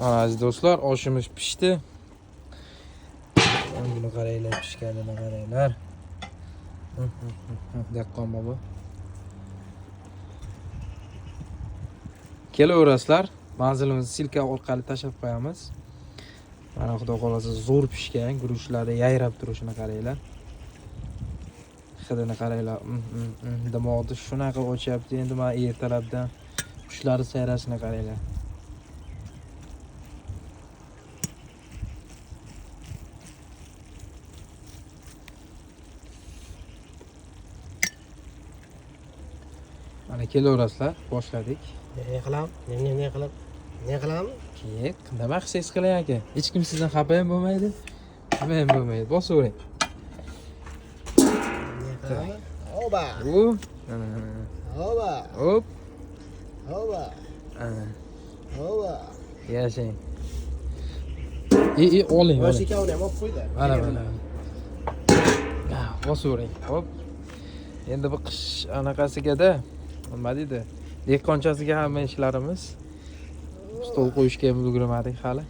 Aziz do'stlar, oshimiz pishdi. Buni qaranglar, pishganini qaranglar. Dehqon bobo. Kelaverasizlar, manzilimizni silka orqali tashlab qo'yamiz. Mana xudo xolasa zo'r pishgan, guruchlari yayrab turishini qaranglar. Hidini qaranglar. Dimog'ni shunaqa ochyapti. Endi men ertalabdan qushlar sayrashini qaranglar. Mana kelaverasizlar, boshladik. Ne qilamiz? Ne qilamiz? Keyin nima his qiling aka? Hech kim sizdan xafa ham bo'lmaydi. Nima ham bo'lmaydi. Bosavering. Ne qilamiz? Oba. Oba. Hop. Oba. Oba. Yashang. Oling. Yosh ikkovini ham olib qo'ydi. Mana. Bosavering. Hop. Endi bu qish anaqasiga-da nima deydi? Dehqonchasiga hamma ishlarimiz. Stol qo'yishga ham ulgurmadik hali.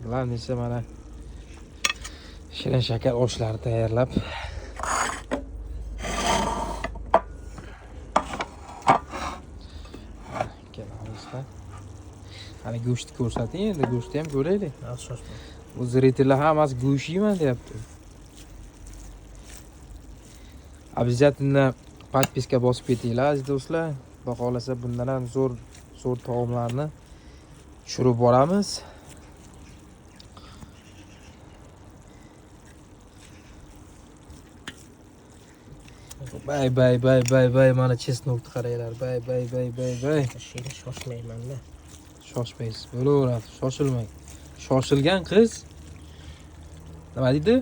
G'alnisi mana shirin shakar oshlarni tayyorlab. Kelamizlar. Ana go'shtni ko'rsating, endi go'shtni ham ko'raylik. Shoshma. Bu zritellar hammasi go'sht yeyman deyapti. Обязательно подписка bosib ketinglar aziz do'stlar. Xudo xolasa bundan ham zo'r taomlarni tushirib boramiz. Bay mana chesnokni qaranglar. Bay. Shoshmayman-da. Shoshmaysiz, bo'laveradi, shoshilmang. Shoshilgan qiz nima deydi?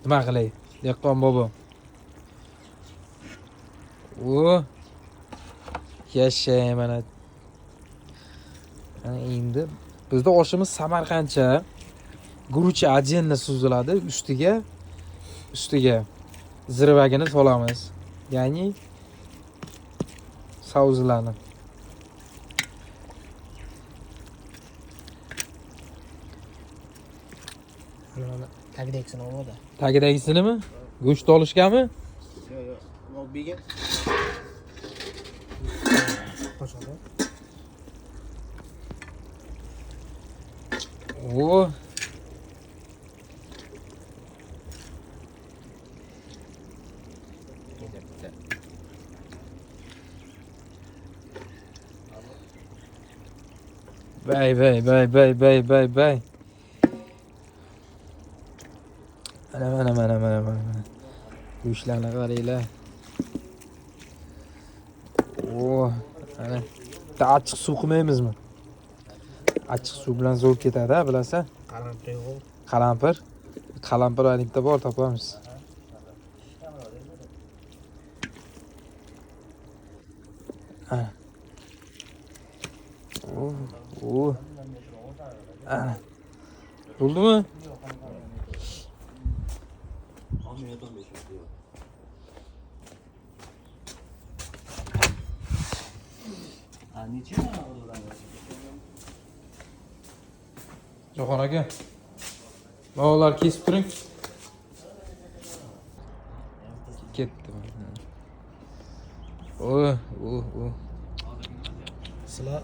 Nima qilay? Dehqon bobo. Yashang mana. Mana endi bizda oshimiz samarqandcha. Guruch отдельно suziladi, ustiga zirvagini solamiz. Ya'ni sauzlarni. Mana tagidagisini oldi. Tagidagisinimi? Go'sht olishgami? Yo'q. Lobbiga. Qo'shadi. Bay. Mana. Go'shtlarni qaranglar. Mana. Achchiq suv qilmaymizmi? Achchiq suv bilan zo'r ketadi, bilasan? Qalampir alikda bor, topamiz. Bo'ldimi? Jo'xon aka. Bog'lar kesib turing. Ketdi. Sizlar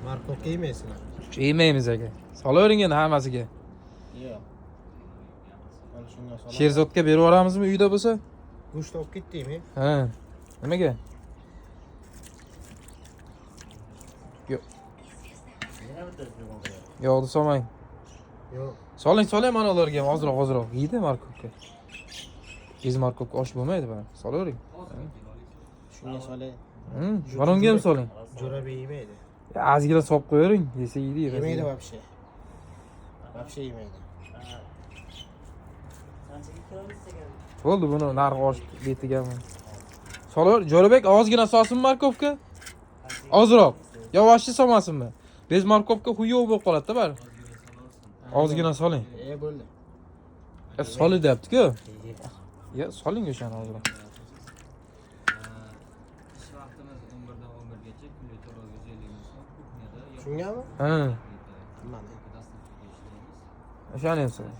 markovka yemaysizlar? Yemaymiz aka. Solavering endi hammasiga. Yo'q. Mana shunga solib. Sherzodga berib yuboramizmi uyda bo'lsa? Go'sht olib ketdingmi? Ha. Nimaga? Yo'q. Yo'qni solmang. Yo'q. Soling mana ularga ham ozroq. Yeydi markovka. Biz markovka osh bo'lmaydi bana. Solavering. Shunga solay. Baronga ham soling. Jo'rabek yemaydi. Ozgina solib qo'yavering, yesa yeydi. Yemaydi вообще. Вообще yemaydi. Bo'ldi, buni narxi oshib betigami. Solaver, Jo'rabek ozgina solsin markovka. Ozroq. Yo voshni solmasinmi? Bez markovka xuyo'q bo'lib qoladi-da bari. Ozgina soling. Bo'ldi. Soli deyapti-ku. Ya soling o'shani hozir. Ish vaqtimiz 11 dan 11gacha kunlik to'lovga 150 so'm. Kuxnyada Tushungami? Ha, Mana. dasturxonda ishlaymiz. o'shani ham soling.